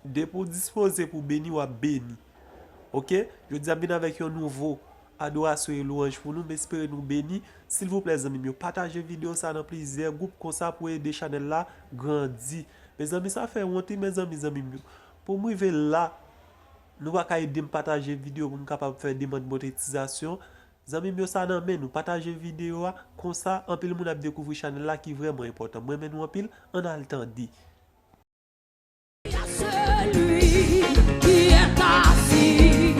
dès pour disposer pour bénir ou à béni. Ok? Je dis à bien avec un nouveau adoration et louange pour nous, mais espérez nous bénir. S'il vous plaît, amis, partagez vidéo ça dans plusieurs groupes comme ça pour aider channel là grandir. Mes amis, ça fait honte, mes amis. Pour moi, là, nous va aider à partager vidéo pour nous capable faire des demandes de monétisation. Les amis, ça dans nous partager vidéo comme ça, en pile monde a découvrir channel là qui est vraiment important. Moi, nous en pile, on a le temps dit. Celui qui est assis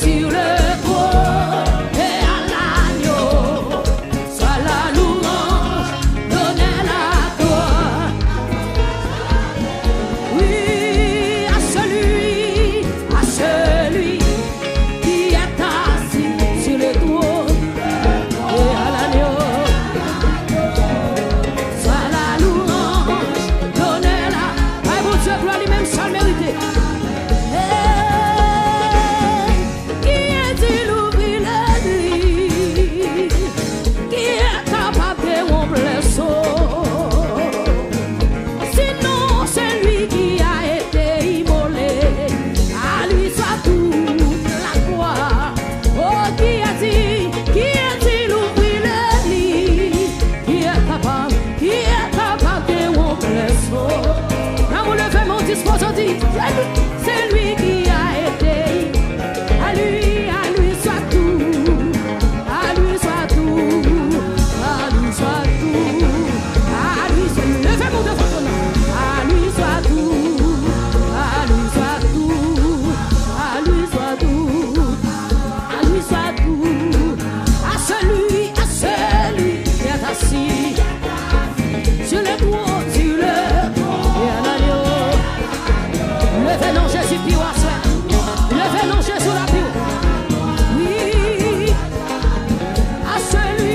sur le trône et à l'agneau, soit la louange, donnez la gloire. Oui, à celui qui est assis sur le trône et à l'agneau, soit la louange, donnez la. Ay, bon Dieu, gloire lui-même, ça le mérite. Qui est-il ouvrir les nuits? Qui est capable de rompre sceaux? Sinon, c'est lui qui a été immolé. À lui soit toute la gloire. Oh, qui est-il ouvrir les nuits? Qui est capable de rompre sceaux? Quand vous levez mon disposant, dit, c'est lui qui a été. À lui soit tout. À lui soit tout. À lui soit tout. À lui soit tout. Levez mon devant ton nom. À lui soit tout. À lui soit tout. À lui soit tout. À lui soit tout. À celui qui est assis sur le trône, sur le trône et à l'agneau. Levez non Jésus puis au soir. Levez non Jésus la puis. Oui, à celui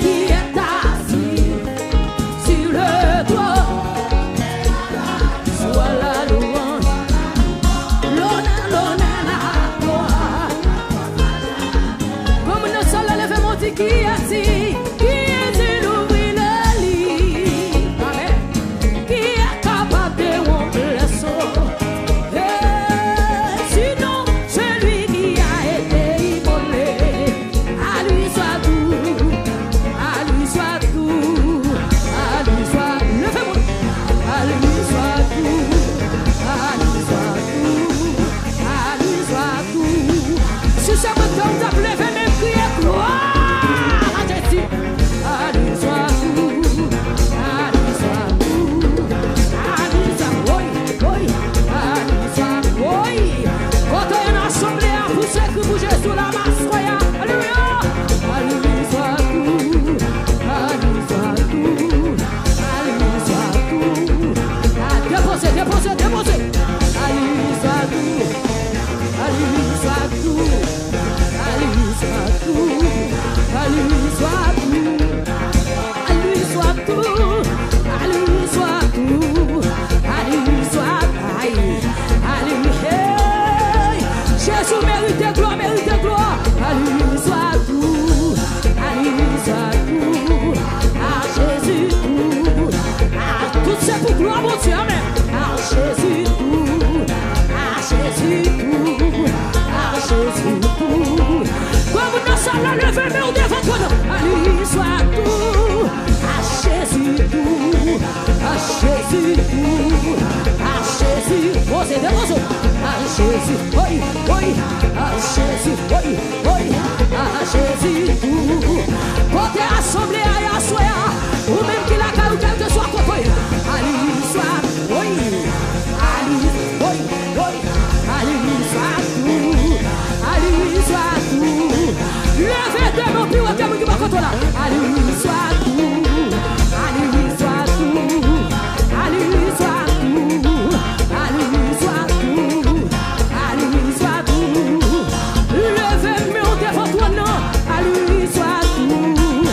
qui est assis sur le trône, soit la louange, l'honneur, la gloire. Comme nous sommes levés mon Dieu qui est assis. Levez-moi devant toi, non, à lui soit tout.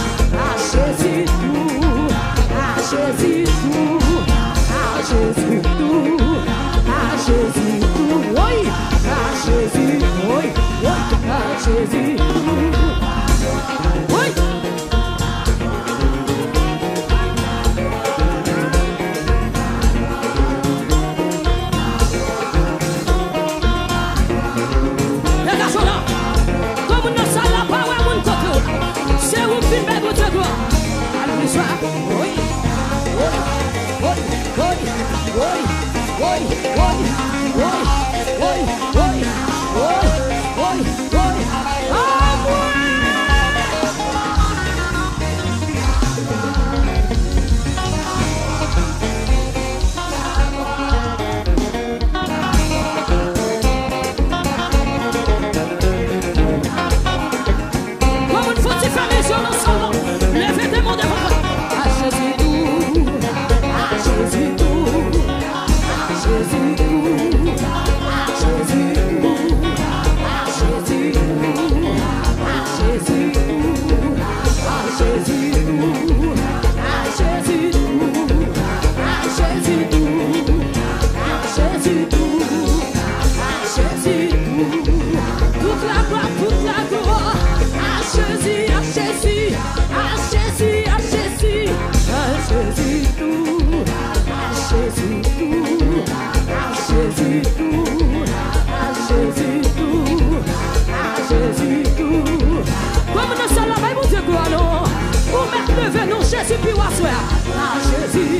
Jésus, puis à soi. Ah Jésus,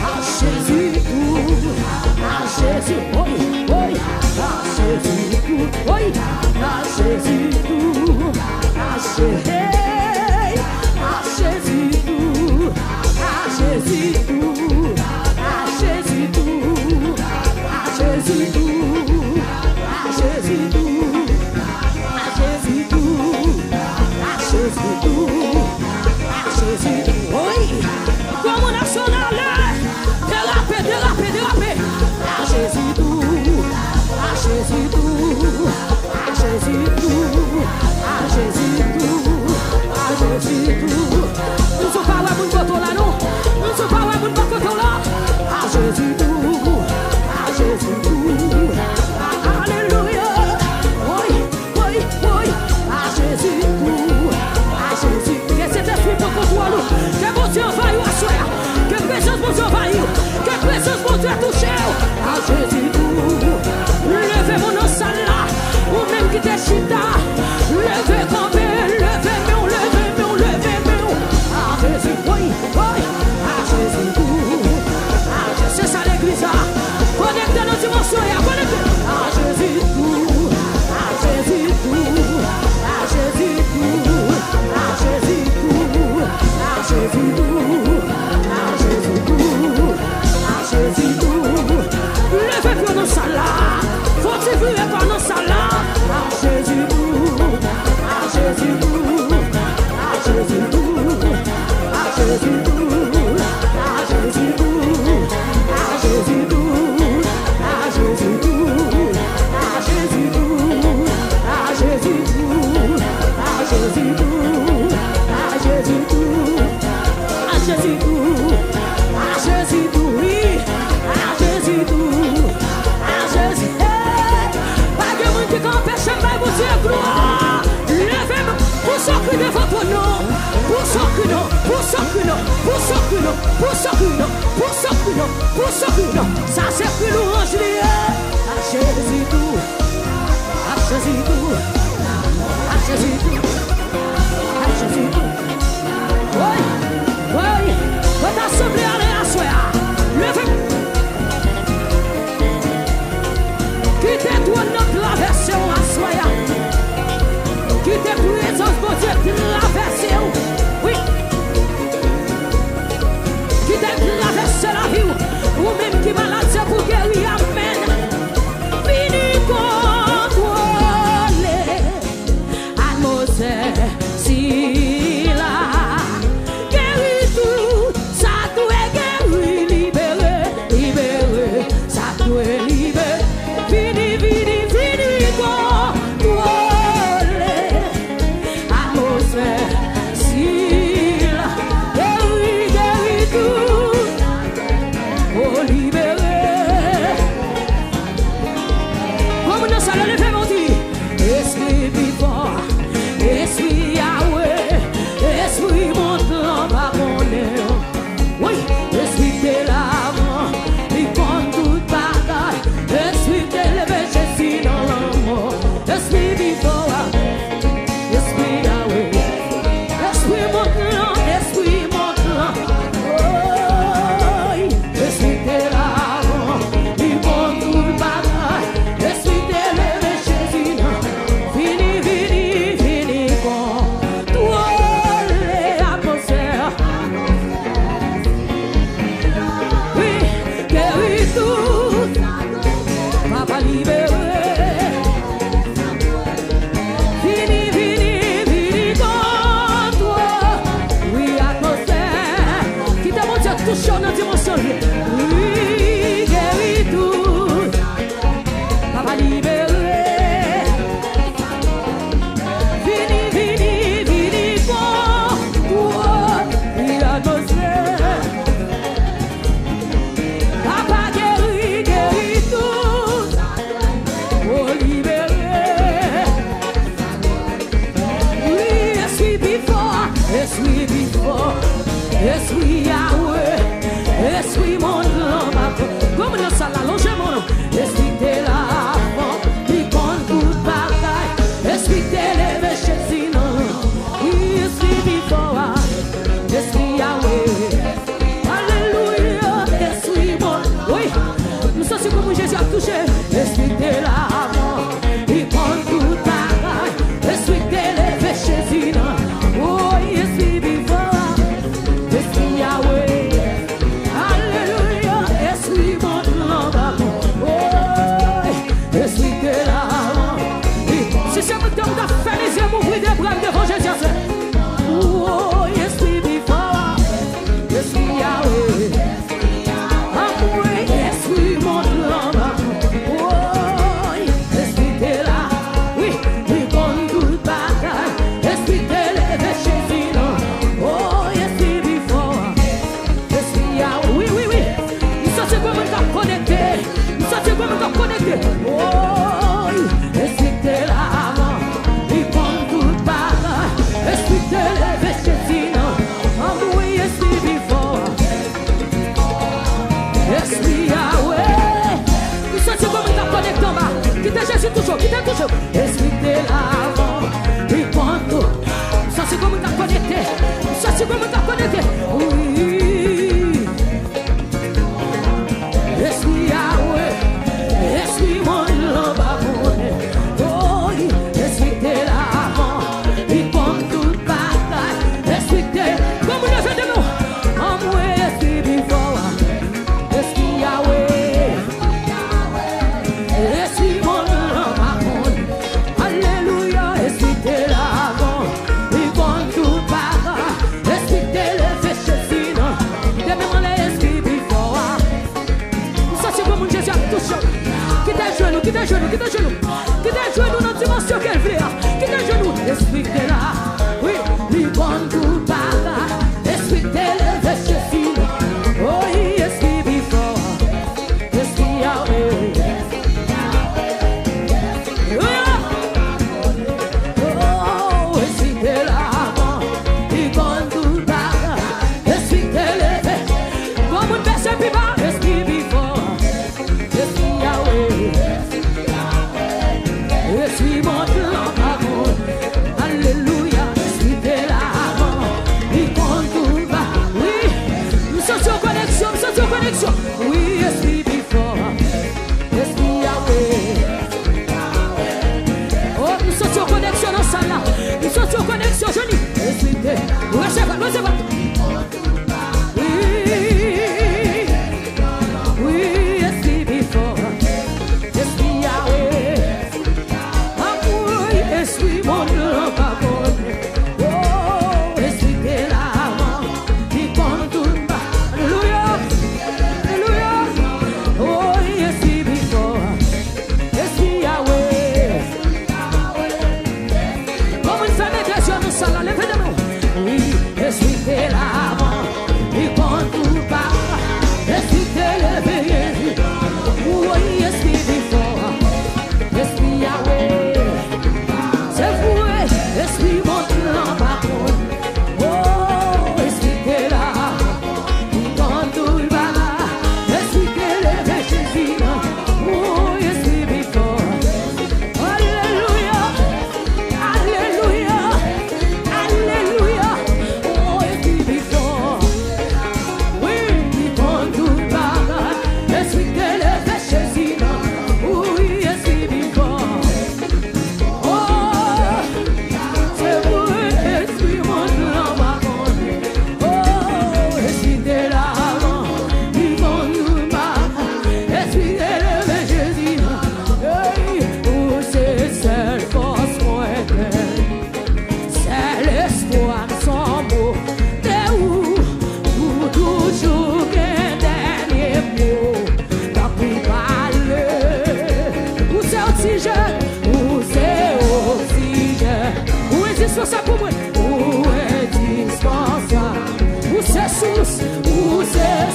ah Jésus, ah Jésus, oui, oui, ah Jésus, oui, ah Jésus, ah Jésus, ah Jésus, ah Jésus, ah Jésus, ah Jésus, ah Jésus, oui, comme on a sonné, dérapé. Ah Jésus tout, ah Jésus tout, ah Jésus tout, ah Jésus tout, ah Jésus tout. Nous ne sommes pas là pour nous coton là, non. Nous ne sommes pas là pour nous coton là. Ah Jésus tout, ah Jésus tout. Alléluia. Oui, ah Jésus tout, ah Jésus. Que cet esprit peut contrôler. Que mon Dieu envahit à soi. Que présence mon Dieu envahit. Que présence mon Dieu touche. Ah Jésus tout. Levez mon nom salle là. Ou même qui t'échita. Levez campé. Levez mon. Ah Jésus, oui. Ah Jésus tout. Ah c'est ça l'église là. Connectez nos dimensions. Connectez. Ah Jésus tout. Ah Jésus tout. Ah Jésus tout. Ah Jésus tout. Ah Jésus tout. Ah Jésus tout. Ah Jésus tout. Levez pour nos salas. Fortifiez par nos salas. Ah Jésus tout. Ah Jésus tout. Ah Jésus tout. Ah Jésus tout. Ah Jésus tout. Ah Jésus tout. Ah Jésus tout. Ah Jésus tout. Ah Jésus tout. Ah Jésus tout. Ah Jésus tout. Ah Jésus tout. Ah Jésus tout. Oui. Ah Jésus tout. Ah Jésus. Pas de monde qui empêche pas vous dire gloire. Levez-moi pour ça que devant ton nom. Pour ça que non. Pour ça que non. Pour ça que non. Pour ça que non. Pour ça que non. Pour ça que non. Ça c'est plus louange lié. Ah Jésus tout. Ah Jésus tout. Ah Jésus tout. Ah Jésus tout. Oui. Votre assemblée allez à soi. Levez. Quittez toi notre version à soi. Quittez présence mon Dieu traverser. Oui. Quittez traverser la vie. Ou même qui malade pour guérir. Amen. Fini contrôler. Atmosphère. Si là. Guéris tout. Ça doit guérir. Libérer. Ça doit libérer. Fini contrôler. Atmosphère. Si là. Guéris tout. Oh, libérer. Comme nous allons lever mon Dieu. Esprit vivant, esprit Yahweh, esprit montant par mon air. Oui, esprit de l'avant, il compte toute bagaille. Esprit de lever Jésus dans l'amour. Esprit vivant, esprit Yahweh, esprit montant Esprit Yahweh, Esprit mon nom, comme dans ça la longe mon nom, Esprit de l'avant, il compte tout bagaille, Esprit d'élevé chez sinon, Esprit before, Esprit Yahweh, Alléluia, Esprit mon, oui, nous sommes comme Jésus a touché, Esprit de l'avant, il compte tout bagaille, Esprit d'élevé chez sinon, oh, Esprit before. Si c'est mon temps de faire les yeux, m'ouvrir des bras devant Jésus. Oh, Esprit before, Esprit Yahweh. Amour, Esprit mon nom. Oh, Esprit de là. Oui, il compte toute bataille. Esprit d'élevé chez lui. Oh, Esprit before, Esprit Yahweh. Oui, oui, oui. Nous sommes comme nous connectés. Nous sommes comme nous connectés. Oh, Esprit de là. Esprit Yahweh, nous sommes comme nous connectons bas. Qui t'est Jésus toujours, qui t'est toujours. Esprit de l'avant, il compte tout. Nous sommes comme nous connectés. Nous sommes comme nous connectés. Oui. Esprit Yahweh, Esprit mon nom, oh, Esprit de l'avant, il compte toute bataille. Esprit de, comme nous le faisons, en moi, Esprit before. Esprit mon nom, alléluia, Esprit de l'avant, il compte tout bagaille, Esprit de l'élevé chez sinon, demain l'Esprit before. Ça c'est comme Jésus a touché. Qui t'es genou, qui t'es genou, qui t'es genou, qui t'es genou dans la dimension qu'elle veut, qui t'es genou, Esprit de là, oui, il compte tout bagaille, Esprit de l'élevé chez sinon, oh oui, Esprit before, Esprit Yahweh. Oui, Esprit before, Esprit Yahweh. Oh, nous sommes en connexion dans ça là. Nous sommes en connexion, Johnny. Esprit de, recevez. Oui, Esprit before, Esprit Yahweh. Amour, Esprit mon nom, pardon. Oh, Esprit de l'avant, il compte tout. Alléluia. Oh, Esprit before, Esprit Yahweh. Comme une femme est sur nous, ça l'a levé de nous. Oui, Esprit de l'avant, il compte tout bas. Esprit de l'élevé. Oui, Esprit before, Esprit Yahweh. C'est vous, Esprit mon nom, pardon. Oh, Esprit de l'avant, il compte tout bas. Ça pour moi, où est dispensable, où c'est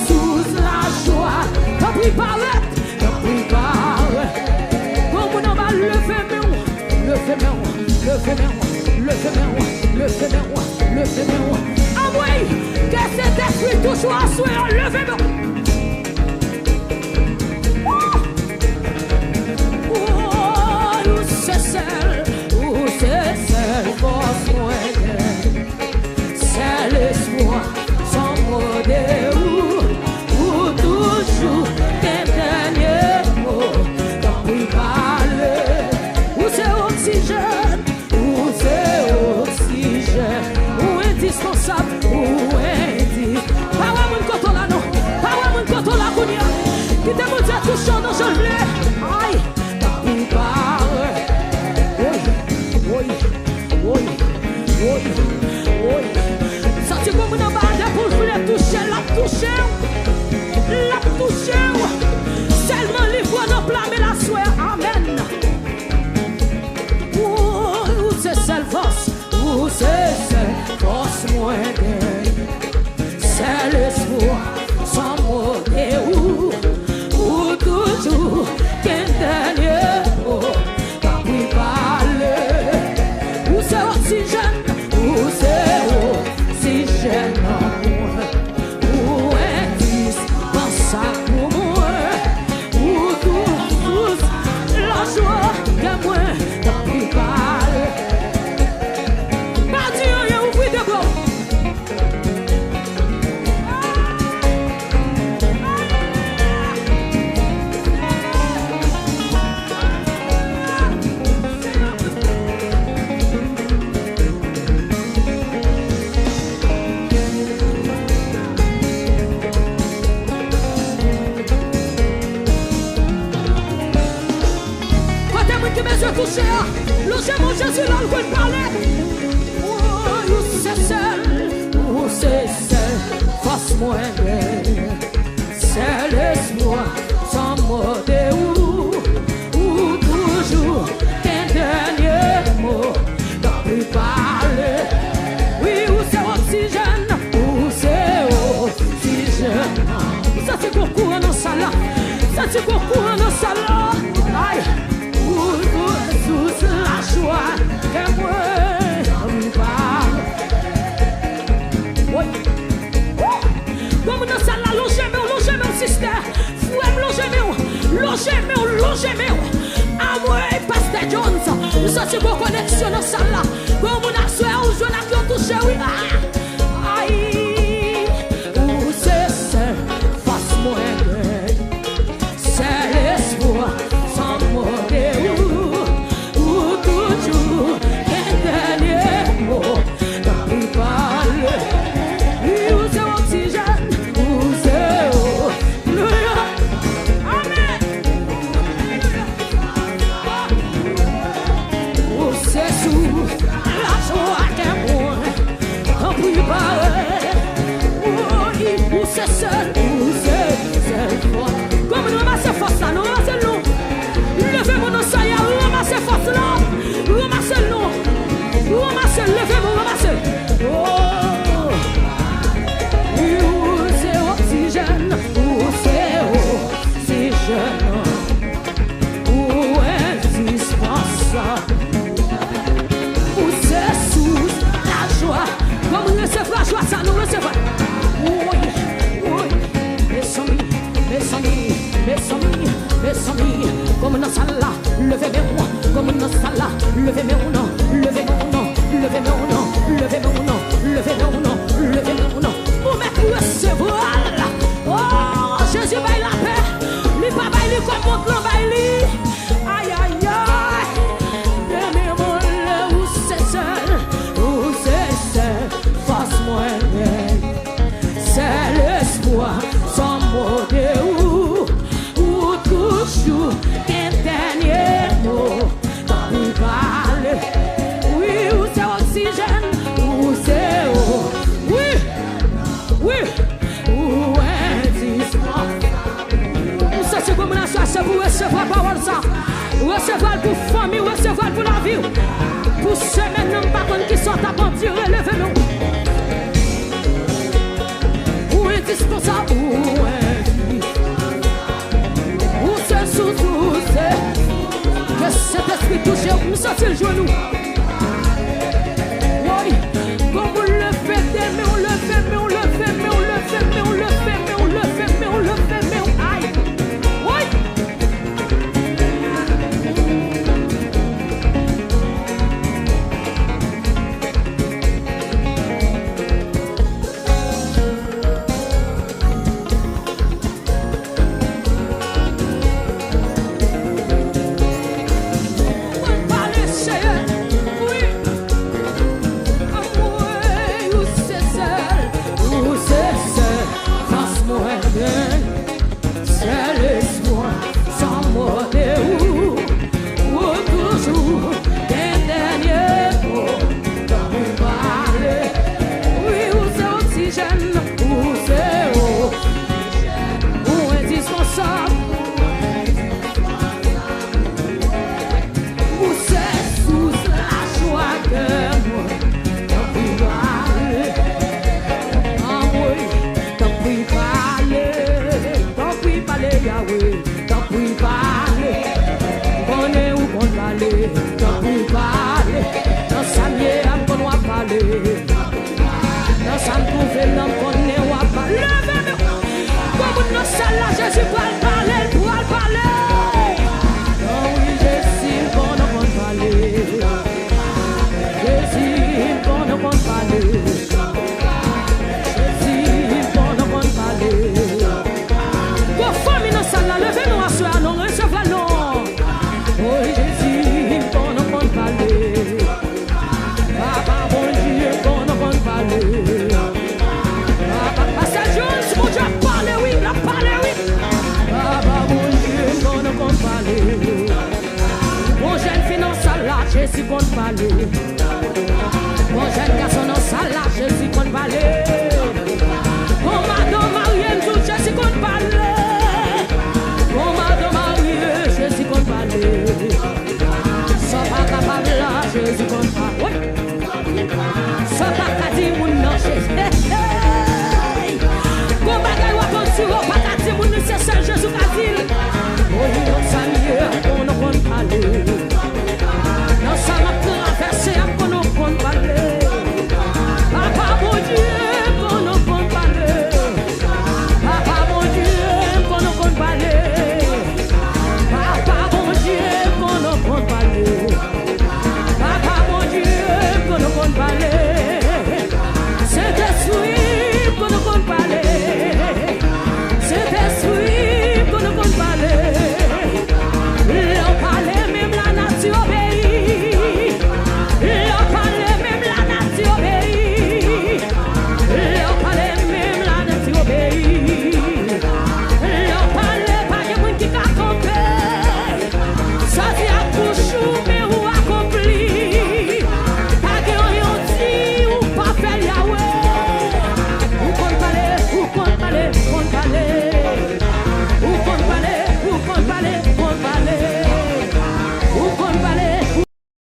sous la joie, t'as pris par comme on va lever mes rois, ah oui, Que cet esprit touche à soi, levez-moi. C'est celle, force moyenne. C'est l'espoir sans modèle. Ou toujours tes derniers mots. Quand vous parlez, ou c'est oxygène, ou c'est oxygène. Ou indispensable, ou indispensable. Pas ouais, mon coton là, non. Pas ouais, mon coton là, Kounia. Qui te montre à tout chaud dans je l'ai. Aïe, quand vous parlez. Oui. Senti comme une bande pour vouloir toucher, la toucher. Seulement les voix dans plat, mais la soie, amen. Ou c'est celle force, moyenne. C'est l'espoir sans modèle. Ou toujours qu'un dernier mot. Pas plus parler. Ou c'est oxygène, ou c'est oxygène. Ou indispensable pour moi. Ou tous la joie que moi. Pas plus parler. Pas Dieu, il y a ouvert de bon. Touché, logez mon Jésus dans le coin de parler. Ou c'est celle, face moyenne. C'est l'espoir sans modèle. Ou toujours qu'un dernier mot. Dans plus parler. Oui, ou c'est oxygène. Ou c'est oxygène. Ça c'est concours dans ça là. Ça c'est concours dans ça là. Aïe. Sous la joie que moi on parle. Oui. Comme dans ça là, logez mon sister. Fouem logez mon. À moi, Pasteur Jones. Nous sommes pour connexion dans ça là. Comme on a soeur, on joue la qui ont touché, oui. Aïe. Où c'est face moyenne. C'est l'espoir sans modèle. Comme nous ramassons force là, nous ramassons nous. Levez-moi dans ça, ramassez force là. Ramassez nous. Ramassez, levez-moi, ramassez. Oh, où c'est oxygène, où c'est oxygène, où indispensable, où c'est sous la joie. Comme nous recevons la joie, ça nous recevons. Mes amis, comme dans ça là, levez-moi, comme dans ça là, levez-moi, pour mettre recevoir là. Oh, Jésus baille la paix, lui pas baille comme mon plan baille. Aïe, aïe, aïe, demain-moi là où c'est seul, face moyenne, c'est l'espoir sans modèle. Toujours qu'un dernier mot. Quand vous parlez, oui, où c'est oxygène, où c'est eau, oui, où indispensable. Ça c'est comme une association pour recevoir la parole ça. Recevoir pour famille, recevoir pour la vie. Pour semaine, non pas contre qui sont à mentir, relevez-nous. Où indispensable, où que cet esprit touche, nous sortir le genou. Oui, comme on le fait, mais on le fait. qu'on parle.